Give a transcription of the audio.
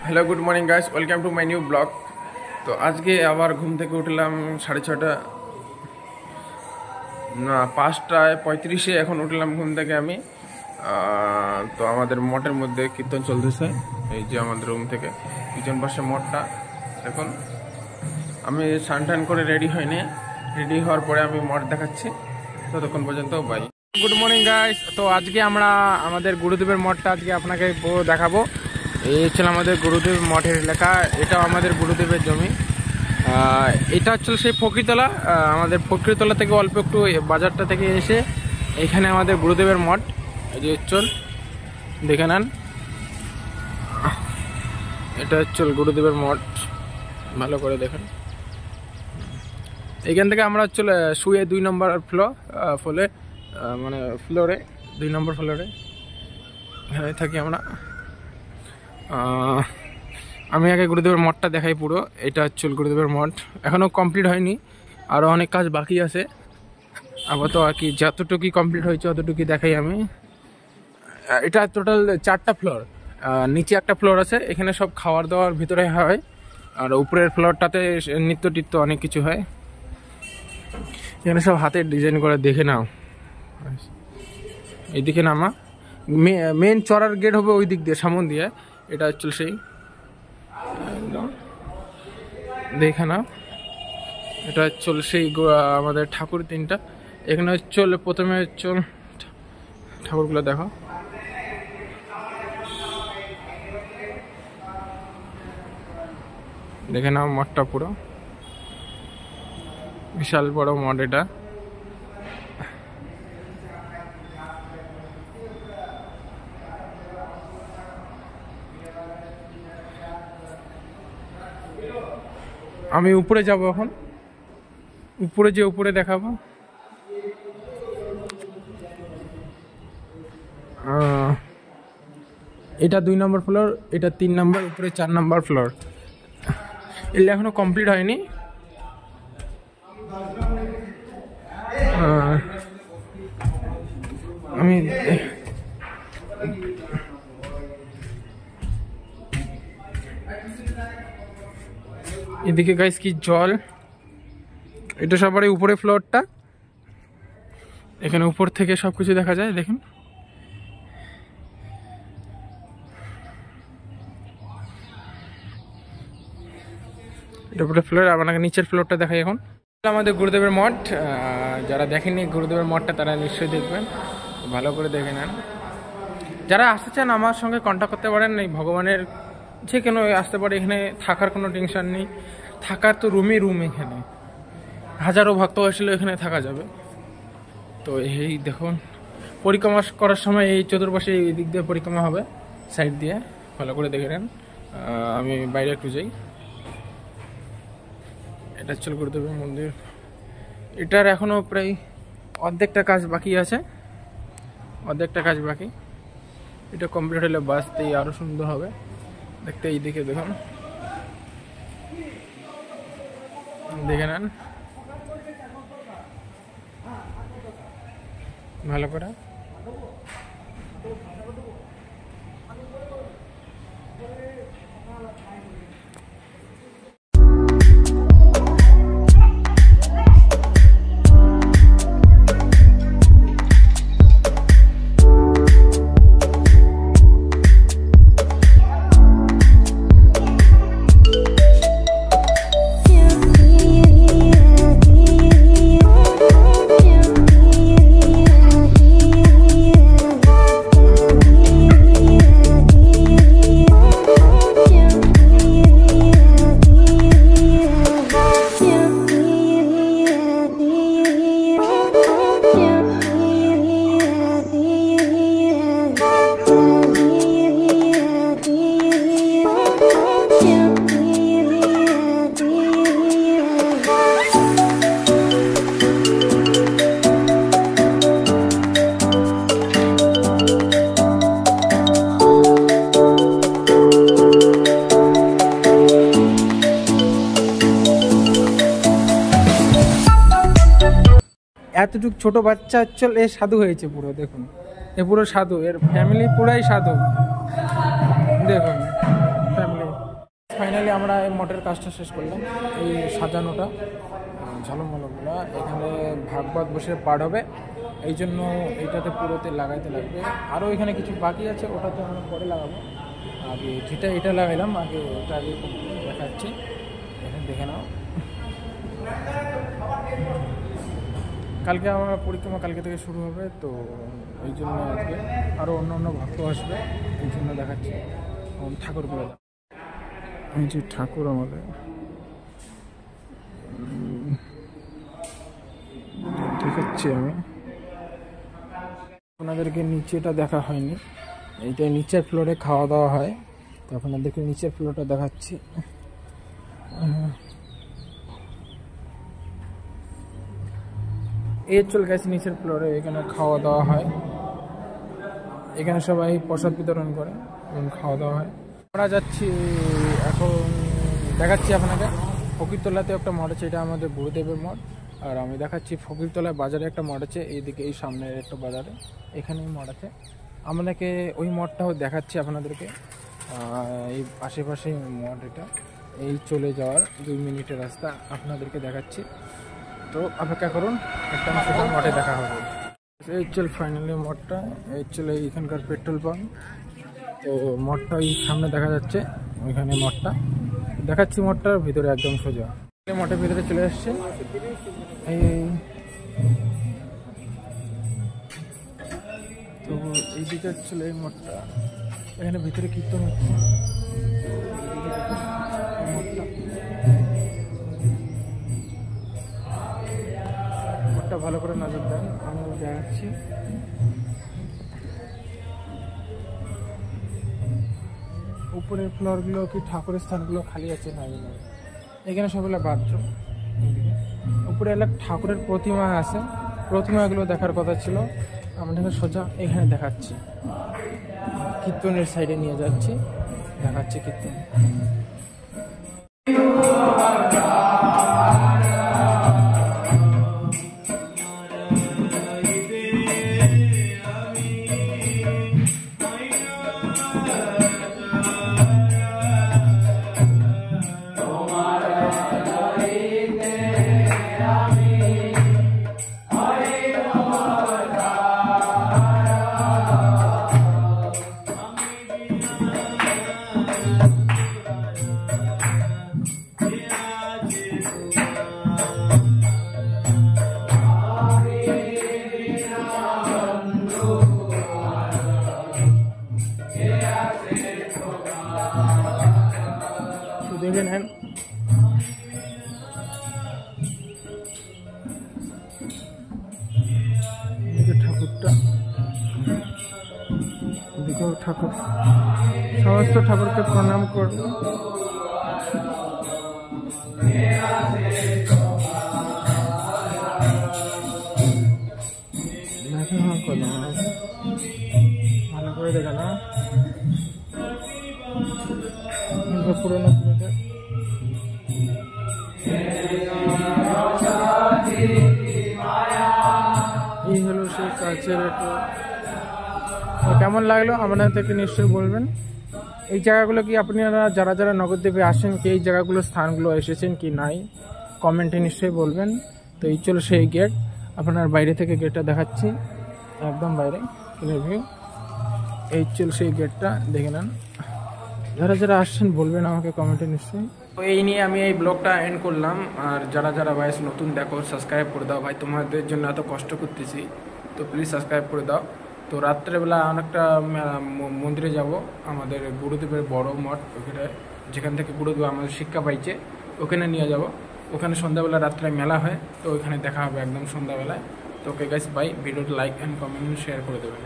Hello good morning guys, welcome to my new blog. তো আজকে আবার ঘুম থেকে উঠলাম 6:30, না 5:35 এখন উঠলাম ঘুম থেকে আমি। তো আমাদের মঠের মধ্যে কীর্তন চলতেছে, এই যে আমাদের রুম থেকে পিছন পাশে মঠটা। এখন আমি স্নান করে রেডি হয়নি, রেডি হওয়ার পরে আমি মঠ দেখাচ্ছি, ততক্ষণ পর্যন্ত বাই। গুড মর্নিং গাইস, তো আজকে আমরা আমাদের গুরুদেবের মঠটা আজকে আপনাকে পুরো দেখাবো। এই হচ্ছে আমাদের গুরুদেব মঠের এলাকা, এটাও আমাদের গুরুদেবের জমি। এটা হচ্ছে সেই ফকিরতলা, আমাদের ফকিরতলা থেকে অল্প একটু বাজারটা থেকে এসে এখানে আমাদের গুরুদেবের মঠ। এই যে চল দেখে নেন, এটা হচ্ছে গুরুদেবের মঠ, ভালো করে দেখেন। এখান থেকে আমরা চলে শুয়ে 2 নম্বর ফ্লোরে, মানে ফ্লোরে 2 নম্বর ফ্লোরে এখানে থাকি আমরা। আমি আগে গুরুদেবের মঠটা দেখাই পুরো। এটা হচ্ছে গুরুদেবের মঠ, এখনও কমপ্লিট হয়নি, আরও অনেক কাজ বাকি আছে। আবার তো আর কি যতটুকুই কমপ্লিট হয়েছে অতটুকুই দেখাই আমি। এটা টোটাল 4টা ফ্লোর, নিচে একটা ফ্লোর আছে, এখানে সব খাওয়ার দাওয়ার ভিতরে হয়। আর উপরের ফ্লোরটাতে নিত্য টিত্য অনেক কিছু হয়। এখানে সব হাতের ডিজাইন করে, দেখে নাও। এইদিকে নামা মেন চড়ার গেট হবে ওই দিক দিয়ে, সামন দিয়ে। এটা হচ্ছে সেই দেখে না, এটা হচ্ছে সেই আমাদের ঠাকুর 3টা। এখানে হচ্ছে প্রথমে চল ঠাকুরগুলো দেখো। দেখে নাও মঠটা পুরো বিশাল বড় মঠ এটা। আমি উপরে যাব এখন, উপরে যে উপরে দেখাবো। এটা 2 নম্বর ফ্লোর, এটা 3 নম্বর, উপরে 4 নম্বর ফ্লোর। এগুলো এখনো কমপ্লিট হয়নি। আমি এদিকে গাইস কি জল, এটা সবারই উপরে ফ্লোরটা, এখানে উপর থেকে সবকিছু দেখা যায়। দেখুন এটা উপরে ফ্লোর, আপনাকে নিচের ফ্লোরটা দেখাই এখন। আমাদের গুরুদেবের মঠ, যারা দেখেননি গুরুদেবের মঠটা তারা নিশ্চয়ই দেখবেন, ভালো করে দেখে নেন। যারা আসতে চান আমার সঙ্গে কন্ট্যাক্ট করতে পারেন, এই ভগবানের যে কেন আসতে পারে। এখানে থাকার কোনো টেনশন নেই, থাকার তো রুম, এখানে হাজারো ভক্ত আসলে এখানে থাকা যাবে। তো এই দেখুন পরিক্রমা করার সময় এই চতুর্পাশে এই দিক দিয়ে পরিক্রমা হবে, সাইড দিয়ে, ভালো করে দেখে নেন। আমি বাইরে একটু যাই। এটা হচ্ছে গুরুদেবের মন্দির, এটার এখনও প্রায় অর্ধেকটা কাজ বাকি আছে, অর্ধেকটা কাজ বাকি। এটা কমপ্লিট হলে বাসতেই আরও সুন্দর হবে দেখতে। এই দিকে দেখুন, দেখে নেন ভালো করে। এতটুক ছোট বাচ্চা চল এ সাধু হয়েছে পুরো, দেখুন এ পুরো সাধু, এর ফ্যামিলি পুরাই সাধু, দেখুন ফ্যামিলি। ফাইনালি আমরা এই মঠের কাজটা শেষ করলাম। এই সাজানোটা ঝালমলগুলো এখানে ভাগবত বসে পাঠ হবে, এই জন্য এইটাতে পুরোতে লাগাইতে লাগবে। আরও এখানে কিছু বাকি আছে, ওটাতে আমরা পরে লাগাবো। আগে যেটা এটা লাগাইলাম, আগে এটা আগে দেখাচ্ছি, এখানে দেখে নাও। কালকে আমার পরিক্রমা কালকে থেকে শুরু হবে, তো এই জন্য আজকে আরও অন্য ভক্ত আসবে, এই জন্য দেখাচ্ছি ঠাকুরগুলো। এই যে ঠাকুর আমাদের দেখাচ্ছি আমি আপনাদেরকে। নিচেটা দেখা হয়নি, এইটা নিচের ফ্লোরে খাওয়া দাওয়া হয়, তো আপনাদেরকে নিচের ফ্লোরটা দেখাচ্ছি। এই চল গেছে নিচের ফ্লোরে, এখানে খাওয়া দাওয়া হয়, এখানে সবাই প্রসাদ বিতরণ করে এবং খাওয়া দাওয়া হয়। আমরা যাচ্ছি এখন, দেখাচ্ছি আপনাকে ফকিরতলাতে একটা মঠ আছে, এটা আমাদের গুরুদেবের মঠ। আর আমি দেখাচ্ছি ফকিরতলায় বাজারে একটা মঠ আছে, এইদিকে এই সামনের একটা বাজারে, এখানেই মঠ আছে। আপনাকে ওই মঠটাও দেখাচ্ছি আপনাদেরকে, এই আশেপাশে মঠ, এটা এই চলে যাওয়ার 2 মিনিটের রাস্তা, আপনাদেরকে দেখাচ্ছি। তো অপেক্ষা করুন, একটা সেটা মঠে দেখা হবে। এই চল ফাইনালি মঠটা, এই চলে এখানকার পেট্রোল পাম্প। তো মঠটা এই সামনে দেখা যাচ্ছে, ওইখানে মঠটা দেখাচ্ছি। মঠটার ভিতরে একদম সোজা, মঠের ভিতরে চলে আসছে। এই তো এইদিকে চলে এই মঠটা, এখানে ভিতরে কীর্তন হচ্ছে। মঠটা ভালো করে নজর দেন, আমি দেখাচ্ছি। উপরের ফ্লোরগুলো কি ঠাকুরের স্থানগুলো খালি আছে না, এখানে সবগুলো বাথরুম। উপরে এলাকা ঠাকুরের প্রতিমা আছে, প্রতিমাগুলো দেখার কথা ছিল, আমাদের সোজা এখানে দেখাচ্ছি। কীর্তনের সাইডে নিয়ে যাচ্ছি, দেখাচ্ছি কীর্তন। দেখে নেন, ঠাকুরটা, এদিকেও ঠাকুর, সমস্ত ঠাকুরকে প্রণাম করব। ভালো করে দেখা না পুরোনো এই হলো সেই কাছের একটা। কেমন লাগলো আপনাদেরকে নিশ্চয়ই বলবেন। এই জায়গাগুলো কি আপনারা যারা যারা নগরদ্বীপে আসেন কি এই জায়গাগুলো স্থানগুলো এসেছেন কি নাই, কমেন্টে নিশ্চয়ই বলবেন। তো এই চলো সেই গেট, আপনার বাইরে থেকে গেটটা দেখাচ্ছি, একদম বাইরে ক্লিয়ার ভিউ। এই চল সেই গেটটা দেখে নেন, যারা যারা আসছেন বলবেন আমাকে কমেন্টে নিশ্চয়ই। তো এই নিয়ে আমি এই ব্লগটা এন্ড করলাম। আর যারা যারা ভাই নতুন দেখো সাবস্ক্রাইব করে দাও ভাই, তোমাদের জন্য এত কষ্ট করতেছি, তো প্লিজ সাবস্ক্রাইব করে দাও। তো রাত্রেবেলা অনেকটা মন্দিরে যাব, আমাদের গুরুদেবের বড় মঠ, ওখানে যেখান থেকে গুরুদেব আমাদের শিক্ষা পাইছে ওখানে নিয়ে যাব। ওখানে সন্ধ্যাবেলা রাত্রে মেলা হয়, তো ওইখানে দেখা হবে একদম সন্ধ্যাবেলায়। তো ওকে গাইস বাই, ভিডিওটা লাইক অ্যান্ড কমেন্ট শেয়ার করে দেবেন।